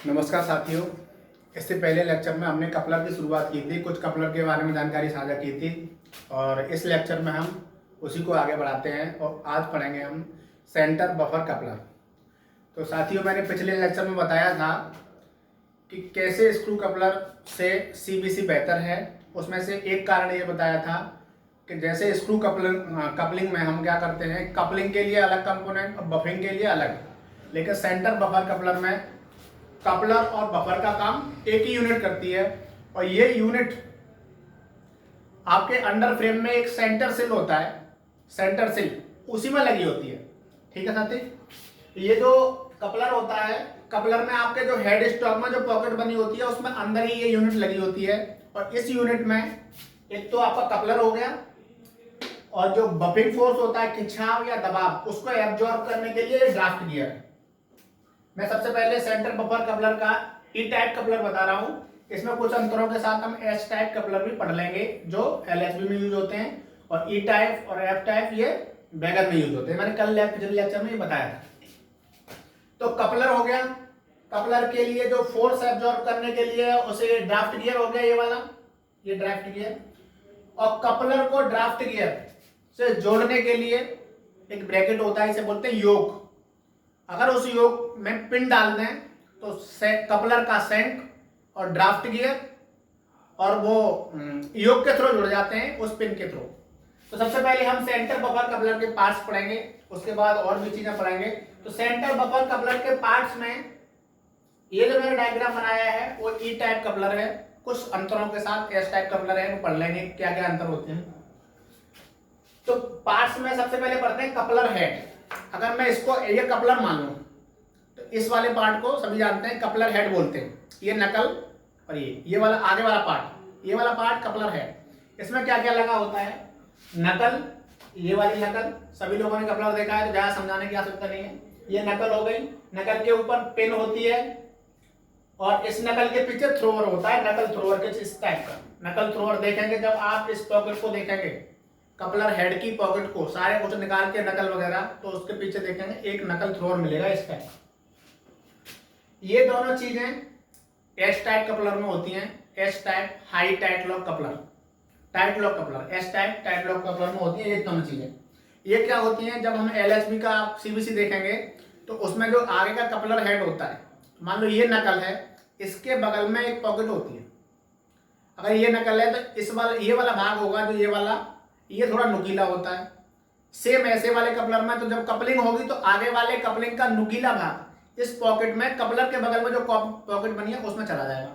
नमस्कार साथियों। इससे पहले लेक्चर में हमने कपलर की शुरुआत की थी, कुछ कपलर के बारे में जानकारी साझा की थी और इस लेक्चर में हम उसी को आगे बढ़ाते हैं और आज पढ़ेंगे हम सेंटर बफर कपलर। तो साथियों, मैंने पिछले लेक्चर में बताया था कि कैसे स्क्रू कपलर से सीबीसी बेहतर है। उसमें से एक कारण ये बताया था कि जैसे स्क्रू कपलिंग में हम क्या करते हैं, कपलिंग के लिए अलग कंपोनेंट और बफरिंग के लिए अलग, लेकिन सेंटर बफर कपलर में कपलर और बफर का काम एक ही यूनिट करती है और ये यूनिट आपके अंडर फ्रेम में एक सेंटर सिल होता है, सेंटर सिल उसी में लगी होती है। ठीक है साथी, ये जो कपलर होता है, कपलर में आपके जो हेड स्टॉक में जो पॉकेट बनी होती है उसमें अंदर ही ये यूनिट लगी होती है और इस यूनिट में एक तो आपका कपलर हो गया और जो बफिंग फोर्स होता है, खिंचाव या दबाव, उसको एब्जॉर्ब करने के लिए ड्राफ्ट गियर है। मैं सबसे पहले सेंटर बफर कपलर का ई टाइप कपलर बता रहा हूं। इसमें कुछ अंतरों के साथ हम एस टाइप कपलर भी पढ़ लेंगे जो एलएचबी में यूज होते हैं, और ई टाइप और एफ टाइप ये वैगन में यूज होते हैं। मैंने कल पिछले लेक्चर में ये बताया था। तो कपलर हो गया, कपलर के लिए जो फोर्स एब्जॉर्ब करने के लिए उसे ड्राफ्ट गियर हो गया, ये वाला, ये ड्राफ्ट गियर। और कपलर को ड्राफ्ट गियर से जोड़ने के लिए एक ब्रैकेट होता है, इसे बोलते हैं योक। अगर उस योक में पिन डाल दें तो कपलर का सेंक और ड्राफ्ट गियर और वो योक के थ्रू जुड़ जाते हैं उस पिन के थ्रू। तो सबसे पहले हम सेंटर बफर कपलर के पार्ट्स पढ़ेंगे, उसके बाद और भी चीजें पढ़ेंगे। तो सेंटर बफर कपलर के पार्ट्स में ये जो मैंने डायग्राम बनाया है वो ई टाइप कपलर है, कुछ अंतरों के साथ एस टाइप कपलर है, वो पढ़ लेंगे क्या क्या अंतर होते हैं। तो पार्ट्स में सबसे पहले पढ़ते हैं कपलर हेड। अगर मैं इसको ये कपलर मान लूं तो इस वाले पार्ट को सभी जानते हैं कपलर हेड बोलते हैं। ये नकल और ये वाला आगे वाला पार्ट, ये वाला पार्ट कपलर हेड। इसमें क्या क्या लगा होता है, नकल, ये वाली नकल, सभी लोगों ने कपलर देखा है तो ज्यादा समझाने की आवश्यकता नहीं है। ये नकल हो गई, नकल के ऊपर पिन होती है और इस नकल के पीछे थ्रोअर होता है, नकल थ्रोअर के इस टाइप का नकल थ्रोअर देखेंगे जब आप इस पॉकेट को देखेंगे, कपलर हेड की पॉकेट को सारे कुछ निकाल के नकल वगैरह, तो उसके पीछे देखेंगे एक नकल थ्रोअर मिलेगा इस टाइप। ये दोनों चीजें एस टाइप कपलर में होती हैं। S type high tight lock coupler, tight lock coupler, S type tight lock coupler में होती है ये दोनों चीजें। ये क्या होती हैं, जब हम एलएचबी का सीबीसी देखेंगे तो उसमें जो आगे का कपलर हेड होता है, मान लो ये नकल है, इसके बगल में एक पॉकेट होती है। अगर ये नकल है तो इस वाला ये वाला भाग होगा जो ये वाला, ये थोड़ा नुकीला होता है। सेम ऐसे वाले कपलर में तो जब कपलिंग होगी तो आगे वाले कपलिंग का नुकीला भाग इस पॉकेट में, कपलर के बगल में जो पॉकेट बनी है उसमें चला जाएगा।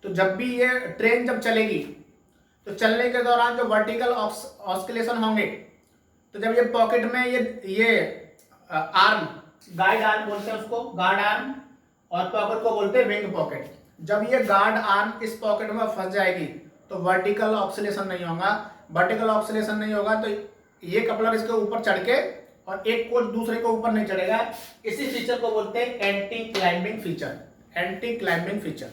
तो जब भी ये ट्रेन जब चलेगी तो चलने के दौरान जो वर्टिकल ऑस्किलेशन होंगे, तो जब ये पॉकेट में ये आर्म, गाइड आर्म बोलते हैं उसको, गार्ड आर्म, और पॉकेट को बोलते हैं विंग पॉकेट। जब ये गार्ड आर्म इस पॉकेट में फंस जाएगी तो वर्टिकल ऑक्सीलेशन नहीं होगा। वर्टिकल ऑक्सीलेशन नहीं होगा तो ये कपलर इसके ऊपर चढ़ के और एक कोच दूसरे के ऊपर नहीं चढ़ेगा। इसी फीचर को बोलते हैं anti climbing feature. Anti climbing feature,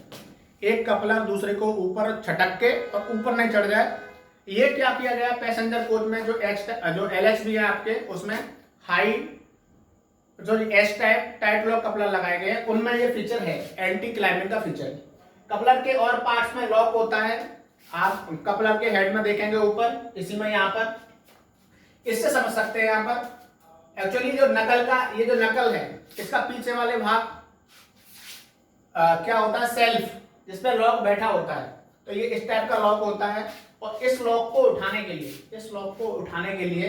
एक कपलर दूसरे को ऊपर छटक के और ऊपर नहीं चढ़ जाए। ये क्या किया गया पैसेंजर कोच में, जो एलएचबी है आपके, उसमें हाई जो S type tight lock coupler लगाए गए हैं उनमें ये फीचर है, एंटी क्लाइंबिंग का फीचर। कपलर के और पार्ट्स में लॉक होता है, आप कपलर के हेड में देखेंगे ऊपर, इसी में यहाँ पर, इससे समझ सकते हैं यहाँ पर। एक्चुअली जो नकल का, ये जो नकल है इसका पीछे वाले भाग क्या होता है, सेल्फ, जिसपे लॉक बैठा होता है। तो ये इस टाइप का लॉक होता है और इस लॉक को उठाने के लिए, इस लॉक को उठाने के लिए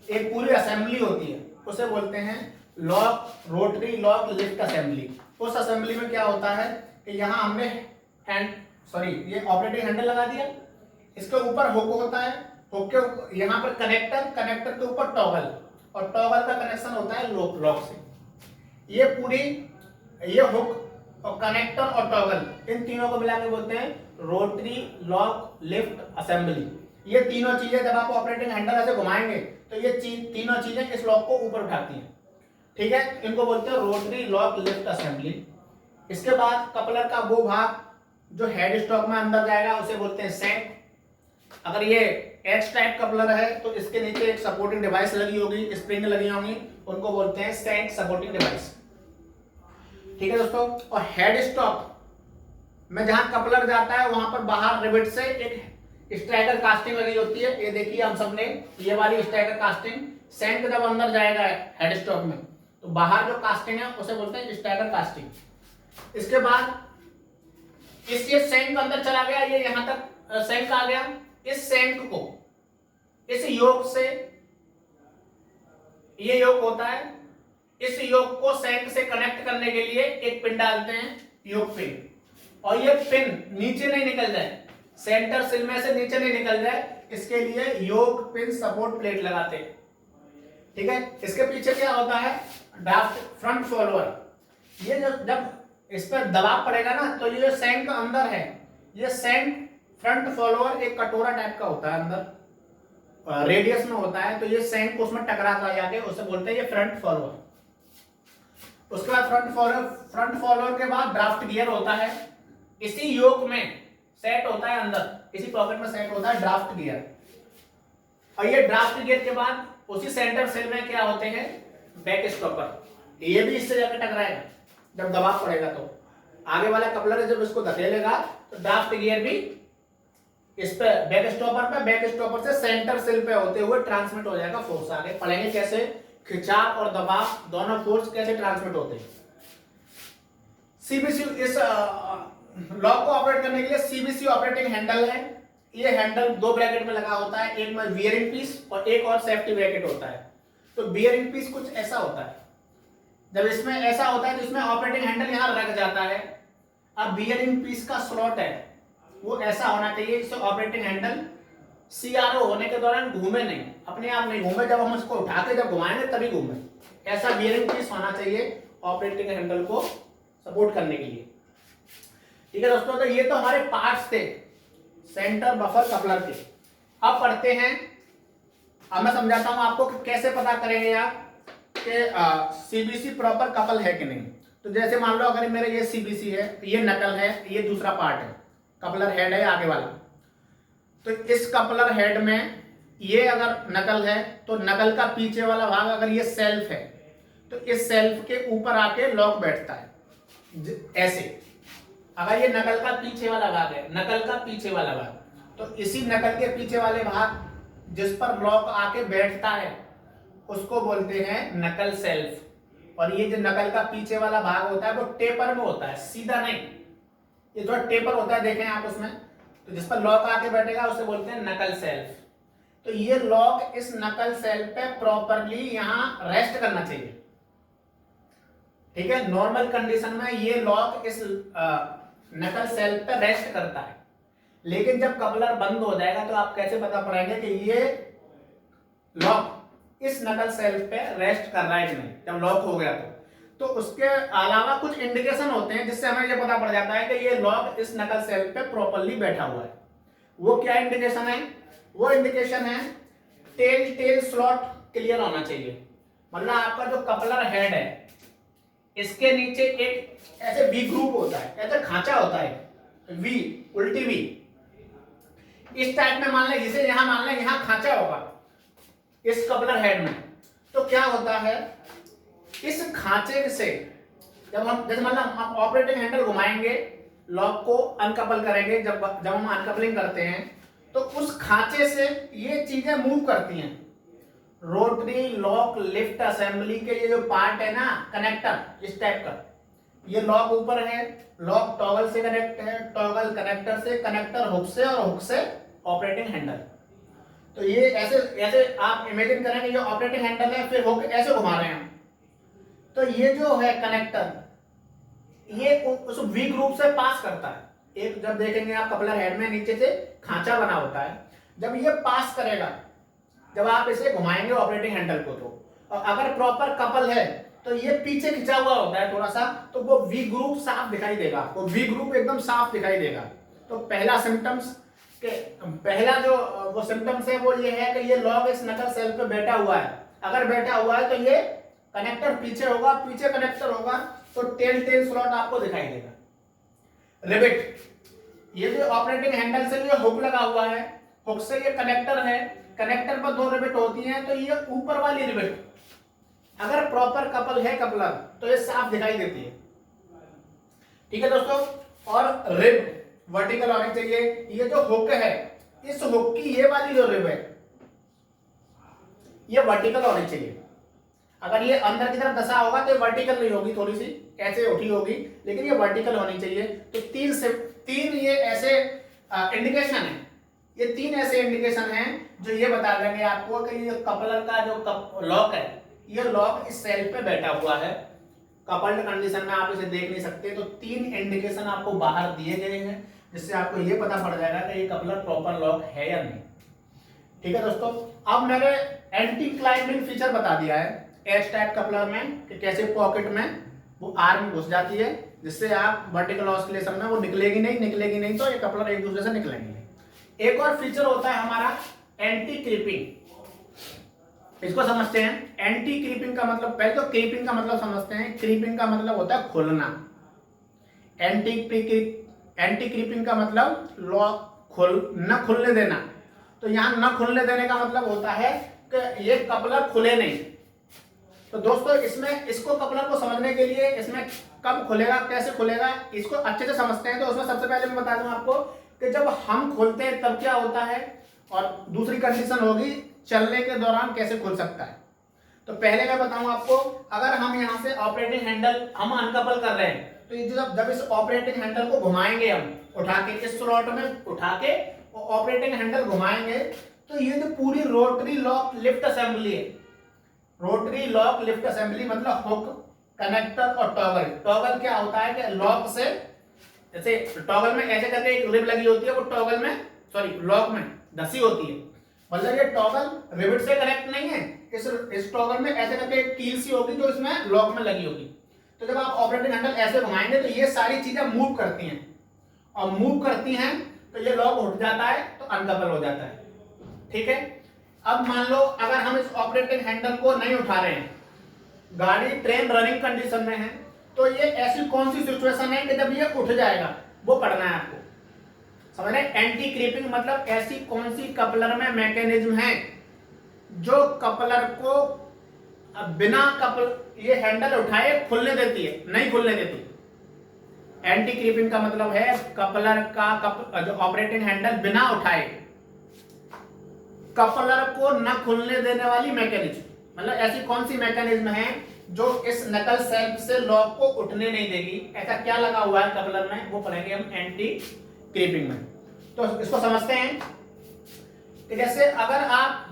एक पूरी असेंबली होती है, उसे बोलते हैं lock, rotary lock lift assembly. उस असेंबली में क्या होता है कि यहाँ हमने ये ऑपरेटिंग हैंडल लगा दिया, इसके ऊपर हुक होता है, हुक के यहाँ पर कनेक्टर, कनेक्टर के ऊपर टॉगल, और टॉगल का कनेक्शन होता है लॉक से। ये पूरी, ये हुक और कनेक्टर और टॉगल, इन तीनों को मिला के बोलते हैं रोटरी लॉक लिफ्ट असेंबली। ये तीनों चीजें जब आप ऑपरेटिंग हैंडल ऐसे घुमाएंगे तो ये तीनों चीजें इस लॉक को ऊपर उठाती हैं। ठीक है, इनको बोलते हैं रोटरी लॉक लिफ्ट असेंबली। इसके बाद कपलर का वो भाग जो हेड स्टॉक में अंदर जाएगा उसे बोलते हैं सैंक। अगर ये एच टाइप कपलर है तो इसके नीचे एक सपोर्टिंग डिवाइस लगी होगी, स्प्रिंग लगी होंगी, उनको बोलते हैं सैंक सपोर्टिंग डिवाइस। ठीक है दोस्तों। और हेड स्टॉक में जहां कपलर जाता है वहां पर बाहर रिवेट से एक स्ट्राइकर कास्टिंग लगी होती है। ये देखिए हम सबने, ये वाली स्ट्राइकर कास्टिंग, शैंक जब अंदर जाएगा हेड स्टॉक में तो बाहर जो कास्टिंग है उसे बोलते हैं स्ट्राइकर कास्टिंग। इसके बाद इस ये शैंक अंदर चला गया, ये यहां तक शैंक आ गया। इस शैंक को, इस योक से, ये योक होता है, इस योक को शैंक से कनेक्ट करने के लिए एक पिन डालते हैं, योक पिन। और ये पिन नीचे नहीं निकल जाए, सेंटर सिल में से नीचे नहीं निकल जाए, इसके लिए योक पिन सपोर्ट प्लेट लगाते हैं। ठीक है। इसके पीछे क्या होता है, ड्राफ्ट फ्रंट फॉलोअर। ये जब इस पर दबाव पड़ेगा ना तो ये शैंक अंदर है, ये शैंक फ्रंट फॉलोअर एक कटोरा टाइप का होता है, अंदर रेडियस में होता है, तो ये शैंक उसमें टकराता जाके, उसे बोलते हैं ये फ्रंट फॉलोअर। उसके बाद फ्रंट फॉलोअर के बाद ड्राफ्ट गियर होता है, इसी योक में सेट होता है, अंदर इसी पॉकेट में सेट होता है ड्राफ्ट गियर। और ये ड्राफ्ट गियर के बाद उसी सेंटर सेल में क्या होते हैं, बैक स्टॉपर। ये भी इससे जाकर टकराएगा जब दबाव पड़ेगा, तो आगे वाला कपलर जब इसको धकेलेगा तो ड्राफ्ट गियर भी इस पे बैक स्टॉपर से सेंटर सेल पे होते हुए ट्रांसमिट हो जाएगा फोर्स। आगे पढ़ेंगे कैसे खिंचाव और दबाव दोनों फोर्स कैसे ट्रांसमिट होते हैं। सीबीसी, इस लॉक को ऑपरेट करने के लिए सीबीसी ऑपरेटिंग हैंडल है। ये हैंडल दो ब्रैकेट में लगा होता है, एक में बियरिंग पीस और एक और सेफ्टी ब्रैकेट होता है। तो बियरिंग पीस कुछ ऐसा होता है, जब इसमें ऐसा होता है तो इसमें ऑपरेटिंग हैंडल यहां रख जाता है। अब बियरिंग पीस का स्लॉट है वो ऐसा होना चाहिए जिससे ऑपरेटिंग हैंडल सीआरओ होने के दौरान घूमे नहीं, अपने आप नहीं घूमे, जब हम उसको उठा के जब घुमाएंगे तभी घूमे। ऐसा बियरिंग पीस होना चाहिए ऑपरेटिंग हैंडल को सपोर्ट करने के लिए। ठीक है दोस्तों, तो ये तो हमारे पार्ट्स थे सेंटर बफर कपलर के। अब पढ़ते हैं, अब मैं समझाता हूं आपको कि कैसे पता करेंगे आप कि सीबीसी प्रॉपर कपल है कि नहीं। तो जैसे मान लो अगर मेरा ये सीबीसी है, ये नकल है, ये दूसरा पार्ट है, कपलर हेड है आगे वाला। तो इस कपलर हेड में ये अगर नकल है तो नकल का पीछे वाला भाग अगर ये सेल्फ है तो इस सेल्फ के ऊपर आके लॉक बैठता है ऐसे। अगर ये नकल का पीछे वाला भाग है, नकल का पीछे वाला भाग, तो इसी नकल के पीछे वाले भाग जिस पर लॉक आके बैठता है उसको बोलते हैं नकल सेल्फ। और ये जो नकल का पीछे वाला भाग होता है वो टेपर में होता है, सीधा नहीं, ये थोड़ा टेपर होता है, देखें आप उसमें। तो जिस पर लॉक आके बैठेगा उसे बोलते हैं नकल सेल्फ। तो ये लॉक इस नकल सेल्फ पे प्रॉपरली यहां रेस्ट करना चाहिए। ठीक है, नॉर्मल कंडीशन में ये लॉक इस नकल सेल्फ पे रेस्ट करता है। लेकिन जब कपलर बंद हो जाएगा तो आप कैसे पता पड़ेंगे कि ये लॉक इस नकल सेल्फ पे रेस्ट कर रहा है कि नहीं। जब लॉक हो गया तो उसके अलावा कुछ इंडिकेशन होते हैं जिससे हमें ये पता पड़ जाता है कि ये लॉक इस नकल सेल्फ पे प्रॉपरली बैठा हुआ है। वो क्या इंडिकेशन है, वो इंडिकेशन है टेल स्लॉट क्लियर होना चाहिए। मतलब आपका जो कपलर हेड है इसके नीचे एक ऐसे वी ग्रुप होता है, ऐसे खांचा होता है, वी, उल्टी वी इस टाइप में मान लें, जिसे यहां मान लें यहां खांचा होगा इस कपलर हेड में। तो क्या होता है, इस खांचे से जब हम, जैसे मान लो हम ऑपरेटिंग हैंडल घुमाएंगे, लॉक को अनकपल करेंगे, जब हम अनकपलिंग करते हैं तो उस खांचे से ये चीजें मूव करती हैं। रोटरी लॉक लिफ्ट असेंबली के ये जो पार्ट है ना, कनेक्टर इस टाइप का, ये लॉक ऊपर है, लॉक टॉगल से कनेक्ट है, टॉगल कनेक्टर से, कनेक्टर हुक से, और हुक से ऑपरेटिंग हैंडल। तो ये ऐसे ऐसे आप इमेजिन करेंगे ये ऑपरेटिंग हैंडल है, फिर हुक ऐसे घुमा रहे हैं। तो ये जो है कनेक्टर ये उस वी ग्रुप से पास करता है। एक जब देखेंगे आप कपलर हेड में नीचे से खांचा बना होता है, जब ये पास करेगा, जब आप इसे घुमाएंगे ऑपरेटिंग हैंडल को, तो और अगर प्रॉपर कपल है तो ये पीछे खिंचा हुआ होता है थोड़ा सा, तो वो वी ग्रुप साफ दिखाई देगा आपको, वी ग्रुप एकदम साफ दिखाई देगा। तो पहला सिम्टम्स के पहला जो वो सिम्टम्स है वो ये है कि ये लॉक इस नकल सेल पे बैठा हुआ है। अगर बैठा हुआ है तो ये कनेक्टर पीछे होगा, पीछे कनेक्टर होगा, तो टेल स्लॉट आपको दिखाई देगा। रिवेट, ये जो ऑपरेटिंग हैंडल से ये हुक लगा हुआ है, हुक से ये कनेक्टर है, कनेक्टर पर दो रिवेट होती हैं, तो ये ऊपर वाली रिवेट अगर प्रॉपर कपल है कपलर तो ये साफ दिखाई देती है। ठीक है दोस्तों। और रिब वर्टिकल होनी चाहिए। ये जो हुक है, इस हुक की ये वाली जो रिब है ये वर्टिकल होनी चाहिए। अगर ये अंदर की तरफ दसा होगा तो ये वर्टिकल नहीं होगी, थोड़ी सी ऐसे उठी होगी, लेकिन ये वर्टिकल होनी चाहिए। तो तीन ये ऐसे इंडिकेशन है, ये तीन ऐसे इंडिकेशन हैं जो ये बता देंगे आपको कि ये कपलर का जो लॉक है, ये लॉक इस सेल पे बैठा हुआ है। कपल्ड कंडीशन में आप इसे देख नहीं सकते। तो तीन इंडिकेशन आपको बाहर दिए गए हैं जिससे आपको ये पता पड़ जाएगा कि ये कपलर प्रॉपर लॉक है या नहीं। ठीक है दोस्तों। अब मैंने एंटी क्लाइंबिंग फीचर बता दिया है एच टाइप कपलर में कि कैसे पॉकेट में वो आर्म घुस जाती है, जिससे आप वर्टिकल ऑस्किलेशन में वो निकलेगी नहीं तो ये कपलर एक दूसरे से निकलेंगे। एक और फीचर होता है हमारा एंटी क्रीपिंग। इसको समझते हैं। एंटी क्रीपिंग का मतलब, पहले तो क्रीपिंग का मतलब समझते हैं। क्रीपिंग का मतलब होता है खुलना। एंटी क्रीपिंग का मतलब लॉक न खुलने देना। तो यहां न खुलने देने का मतलब होता है कि ये कपलर खुले नहीं। तो दोस्तों इसमें इसको कपलर को समझने के लिए इसमें कब खुलेगा, कैसे खुलेगा, इसको अच्छे से समझते हैं। तो उसमें सबसे पहले मैं बता दूं आपको कि जब हम खोलते हैं तब क्या होता है, और दूसरी कंडीशन होगी चलने के दौरान कैसे खुल सकता है। तो पहले मैं बताऊं आपको, अगर हम यहां से ऑपरेटिंग हैंडल हम अनकपल कर रहे हैं तो ये जब इस ऑपरेटिंग हैंडल को घुमाएंगे हम उठा के इस स्लॉट में उठा के ऑपरेटिंग हैंडल घुमाएंगे तो ये जो पूरी रोटरी लॉक लिफ्ट असेंबली है, रोटरी लॉक लिफ्ट असेंबली मतलब हुक, कनेक्टर और टॉगल। टॉगल क्या होता है कि लॉक से, जैसे टॉगल में ऐसे करके एक रिब लगी होती है, वो टॉगल में लॉक में धसी होती है, मतलब ये टॉगल रिवेट से कनेक्ट नहीं है। इस टॉगल में ऐसे करके एक कील सी होगी जो इसमें लॉक में लगी होगी। तो जब आप ऑपरेटिंग हैंडल ऐसे घुमाएंगे तो ये सारी चीजें मूव करती हैं, और मूव करती हैं तो ये लॉक उठ जाता है तो अनकपल हो जाता है। ठीक है। अब मान लो अगर हम इस ऑपरेटिंग हैंडल को नहीं उठा रहे हैं, गाड़ी ट्रेन रनिंग कंडीशन में है, तो ये ऐसी कौन सी सिचुएशन है कि जब ये उठ जाएगा, वो पढ़ना है आपको। समझ रहे? एंटी क्रीपिंग मतलब ऐसी कौन सी कपलर में मैकेनिज्म है जो कपलर को बिना ये हैंडल उठाए खुलने देती है, नहीं खुलने देती। एंटी क्रीपिंग का मतलब है कपलर का जो ऑपरेटिंग हैंडल बिना उठाए कपलर को न खुलने देने वाली मैकेनिज्म, मतलब ऐसी कौन सी मैकेनिज्म है जो इस नकल सेल्फ से लॉक को उठने नहीं देगी। ऐसा क्या लगा हुआ है कपलर में, वो पढ़ेंगे हम एंटी क्रीपिंग में। तो इसको समझते हैं कि जैसे अगर आप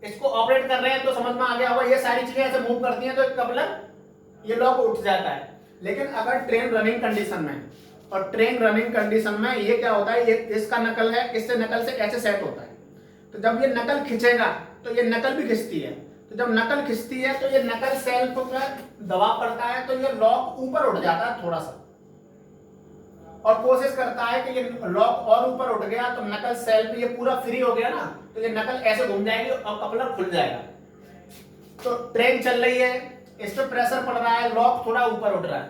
इसको ऑपरेट कर रहे हैं तो समझ में आ गया होगा, ये सारी चीजें ऐसे मूव करती हैं तो कपलर ये लॉक उठ जाता है। लेकिन अगर ट्रेन रनिंग कंडीशन में, और ट्रेन रनिंग कंडीशन में ये क्या होता है, ये इसका नकल है, इससे नकल से ऐसे सेट होता है। तो जब ये नकल खींचेगा तो ये नकल भी खींचती है, तो जब नकल खींचती है तो ये नकल सेल्फ पर दबाव पड़ता है तो ये लॉक ऊपर उठ जाता है थोड़ा सा, और कोशिश करता है कि ये लॉक और ऊपर उठ गया तो नकल सेल्फ ये पूरा फ्री हो गया ना, तो ये नकल ऐसे घूम जाएगी और कपलर खुल जाएगा। तो ट्रेन चल रही है, इस पर प्रेशर पड़ रहा है, लॉक थोड़ा ऊपर उठ रहा है,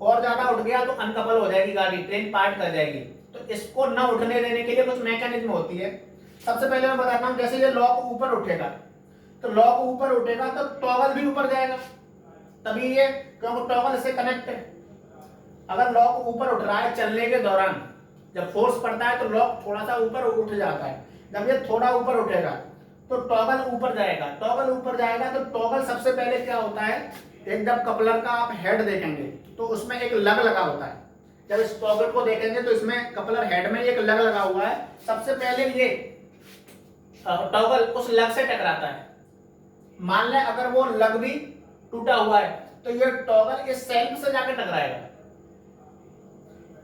और ज्यादा उठ गया तो अनकपल हो जाएगी गाड़ी, ट्रेन पार्ट कर जाएगी। तो इसको न उठने देने के लिए कुछ मैकेनिज्म होती है। सबसे पहले मैं बताता हूं, जैसे ये लॉक ऊपर उठेगा तो लॉक ऊपर उठेगा तो टॉगल भी ऊपर जाएगा, तभी ये, क्योंकि टॉगल इससे कनेक्ट है। अगर लॉक ऊपर उठ रहा है चलने के दौरान, जब फोर्स पड़ता है तो लॉक थोड़ा सा ऊपर उठ जाता है। जब ये थोड़ा ऊपर उठेगा तो टॉगल ऊपर जाएगा, टॉगल ऊपर जाएगा तो टॉगल सबसे पहले क्या होता है, एक जब कपलर का आप हेड देखेंगे तो उसमें एक लग लगा होता है। जब इस टॉगल को देखेंगे तो इसमें कपलर हेड में एक लग लगा हुआ है। सबसे पहले ये टॉगल उस लग से टकराता है। मान लें अगर वो लग भी टूटा हुआ है तो ये टॉगल इस सेल्फ से जाकर टकराएगा।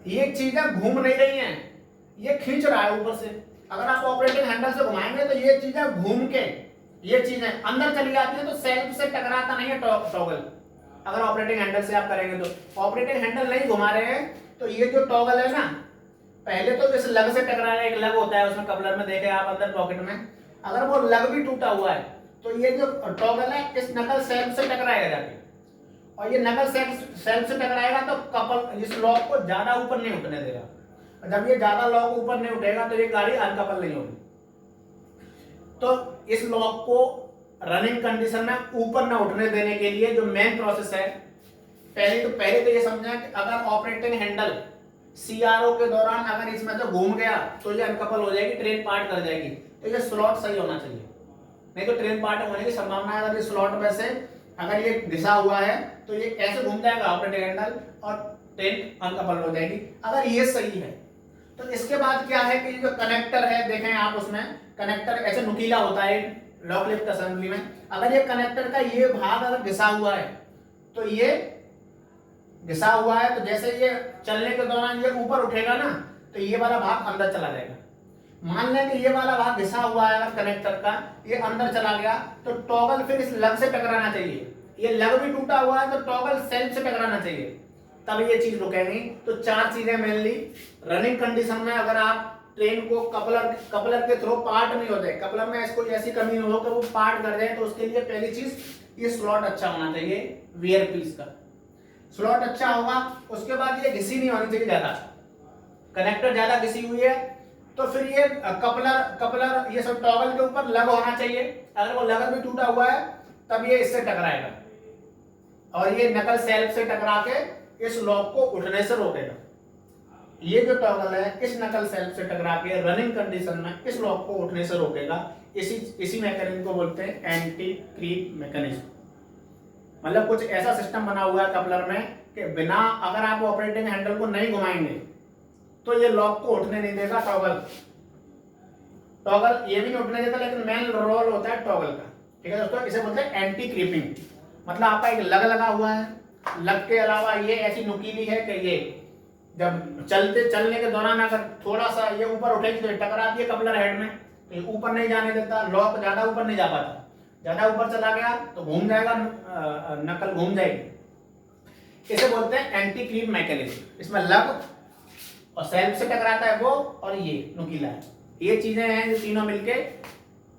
ये चीजें घूम नहीं रही हैं, ये खींच रहा है ऊपर से। अगर आप ऑपरेटिंग हैंडल से घुमाएंगे तो ये चीजें घूम के ये चीजें अंदर चली जाती है, तो सेल्फ से टकराता नहीं है टॉगल। अगर ऑपरेटिंग हैंडल से आप करेंगे तो ऑपरेटिंग हैंडल नहीं घुमा रहे हैं तो ये जो टॉगल है ना, पहले तो इस लग से टकराया, एक लग होता है उसमें कपलर में देखे आप अंदर पॉकेट में, अगर वो लग भी टूटा हुआ है तो ये जो टॉगल है इस नकल सेल्फ से टकराएगा जाके, और ये नकल सेल्फ से टकराएगा तो कपल इस लॉक को ज्यादा ऊपर नहीं उठने देगा। और जब ये ज्यादा लॉक ऊपर नहीं उठेगा तो ये गाड़ी अनकपल नहीं होगी। तो इस लॉक को रनिंग कंडीशन में ऊपर ना उठने देने के लिए जो मेन प्रोसेस है पहले तो ये समझना कि अगर ऑपरेटिंग हैंडल CRO के दौरान अगर इसमें से घूम गया तो ये अनकपल हो जाएगी, ट्रेन पार्ट कर जाएगी। तो ये स्लॉट सही होना चाहिए, नहीं तो ट्रेन पार्ट होने की संभावना है। अगर ये स्लॉट में से अगर ये घिसा हुआ है तो ये ऐसे घूम जाएगा ऑपरेटिंग हैंडल और ट्रेन अनकपल हो जाएगी, अगर ये सही है। तो इसके बाद क्या है कि जो कनेक्टर है, देखें आप, उसमें कनेक्टर ऐसे नुकीला होता है लॉक लिफ्ट असेंबली में। अगर ये कनेक्टर का ये भाग अगर घिसा हुआ है तो ये घिसा हुआ है, तो जैसे ये चलने के दौरान ये ऊपर उठेगा ना तो ये वाला भाग अंदर चला जाएगा। मान लें कि ये वाला भाग घिसा हुआ है अगर कनेक्टर का, ये अंदर चला गया तो टॉगल फिर इस लग से टकराना चाहिए। ये लग भी टूटा हुआ है तो टॉगल सेल्फ से टकराना चाहिए, तब ये चीज रुकेगी। तो 4 चीजें मेनली रनिंग कंडीशन में, अगर आप ट्रेन को कपलर के थ्रू पार्ट नहीं होते, कपलर में इसको ऐसी कमी न हो कि वो पार्ट कर जाए, तो उसके लिए पहली चीज ये स्लॉट अच्छा होना चाहिए वियर पीस का, स्लॉट अच्छा होगा। उसके बाद ये घिसी नहीं होनी चाहिए ज्यादा, कनेक्टर ज्यादा घिसी हुई है तो फिर ये कपलर ये सब टॉगल के ऊपर लग होना चाहिए। अगर वो लग भी टूटा हुआ है तब ये इससे टकराएगा और ये नकल सेल्फ से टकरा के इस लॉक को उठने से रोकेगा। ये जो टॉगल है इस नकल सेल्फ से टकरा के रनिंग कंडीशन में इस लॉक को उठने से रोकेगा। इसी मैकेनिज्म को बोलते हैं एंटी क्रीप मैकेनिज्म। मतलब कुछ ऐसा सिस्टम बना हुआ है कपलर में कि बिना, अगर आप ऑपरेटिंग हैंडल को नहीं घुमाएंगे तो ये लॉक को उठने नहीं देगा। टॉगल ये भी नहीं उठने देता, लेकिन मेन रोल होता है टॉगल का। ठीक है दोस्तों, इसे बोलते हैं एंटी क्रीपिंग। मतलब आपका एक लग लगा हुआ है, लग के अलावा ये ऐसी नुकीली है कि ये जब चलने के दौरान अगर थोड़ा सा ये ऊपर उठेगी तो टकराती है कपलर हेड में, तो ये ऊपर नहीं जाने देता, लॉक ज्यादा ऊपर नहीं जा पाता। ज्यादा ऊपर चला गया तो घूम जाएगा, नकल घूम जाएगी। इसे बोलते हैं एंटी क्रीप मैकेनिज्म। इसमें लग और सेल्फ से टकराता है वो, और ये नुकीला है। ये चीजें हैं जो तीनों मिलके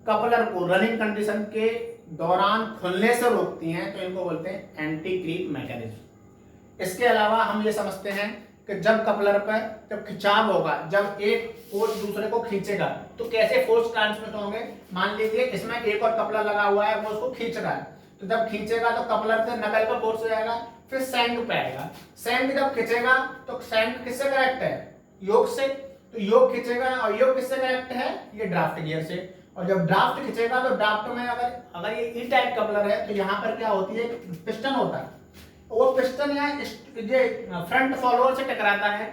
कपलर को रनिंग कंडीशन के दौरान खुलने से रोकती हैं, तो इनको बोलते हैं एंटी क्रीप मैकेनिज्म। इसके अलावा हम ये समझते हैं कि जब कपलर पर जब खिंचाव होगा, जब एक फोर्स दूसरे को खींचेगा तो कैसे फोर्स ट्रांसमिट होंगे। मान लीजिए इसमें एक और कपलर लगा हुआ है, वो उसको खींच रहा है, तो जब खींचेगा तो कपलर से नकल पर फोर्स हो जाएगा, फिर सैंड पे आएगा। सैंड जब खींचेगा तो सैंड किससे कनेक्ट है, योक से, तो योक खींचेगा और योक किससे कनेक्ट है, ये ड्राफ्ट गियर से। और जब ड्राफ्ट खींचेगा तो ड्राफ्ट में अगर ये ई टाइप कपलर है तो यहाँ पर क्या होती है, पिस्टन होता है, वो पिस्टन या ये फ्रंट फॉलोअर से टकराता है।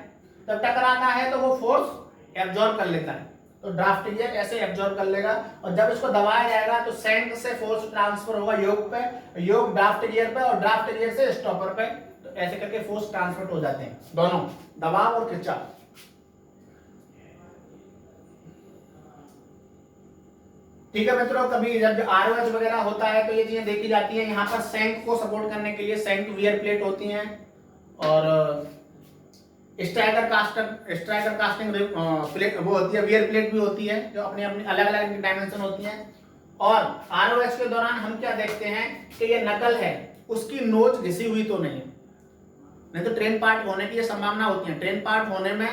जब टकराता है तो वो फोर्स एब्जॉर्ब कर लेता है, तो ड्राफ्ट गियर ऐसे एब्जॉर्ब कर लेगा, और जब इसको दबाया जाएगा तो सैंड से फोर्स ट्रांसफर होगा योक पे, योक ड्राफ्ट गियर पे, और ड्राफ्ट गियर से स्टॉपर पे। तो ऐसे करके फोर्स ट्रांसफर हो जाते हैं दोनों, दबाव और खिंचाव। ठीक है मित्रों, कभी जब ROH वगैरह होता है तो ये चीजें देखी जाती हैं। यहाँ पर सैंक को सपोर्ट करने के लिए सैंक वियर प्लेट होती हैं, और स्ट्राइकर कास्टिंग प्लेट वो होती है, वियर प्लेट भी होती है, जो अपनी अपनी अलग अलग डायमेंशन होती हैं। और ROH के दौरान हम क्या देखते हैं कि ये नकल है उसकी नोच घिसी हुई तो नहीं तो ट्रेन पार्ट होने की संभावना होती है। ट्रेन पार्ट होने में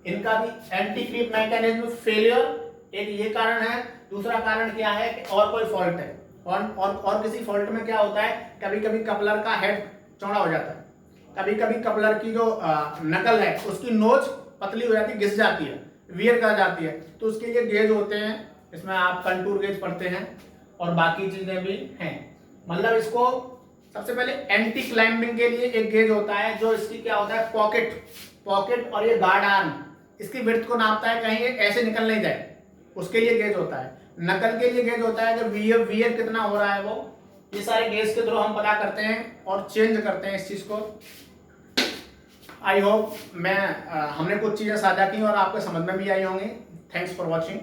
इनका भी एंटी क्रीप मैकेनिज्म फेलियर एक ये कारण है। दूसरा कारण क्या है कि और कोई फॉल्ट है, और किसी फॉल्ट में क्या होता है, कभी कभी कपलर का हेड चौड़ा हो जाता है, कभी कभी कपलर की जो नकल है उसकी नोच पतली हो जाती है, घिस जाती है, वियर कर जाती है। तो उसके लिए गेज होते हैं, इसमें आप कंटूर गेज पढ़ते हैं और बाकी चीजें भी हैं। मतलब इसको सबसे पहले एंटी क्लाइंबिंग के लिए एक गेज होता है, जो इसकी क्या होता है, पॉकेट और ये गार्ड आर्म, इसकी विड्थ को नापता है, कहीं ये ऐसे निकल नहीं जाए, उसके लिए गेज होता है। नकल के लिए गेज होता है कि वियर कितना हो रहा है वो, ये सारे गेज के थ्रू हम पता करते हैं और चेंज करते हैं इस चीज को। आई होप हमने कुछ चीजें साझा की और आपको समझ में भी आई होंगी। Thanks for watching.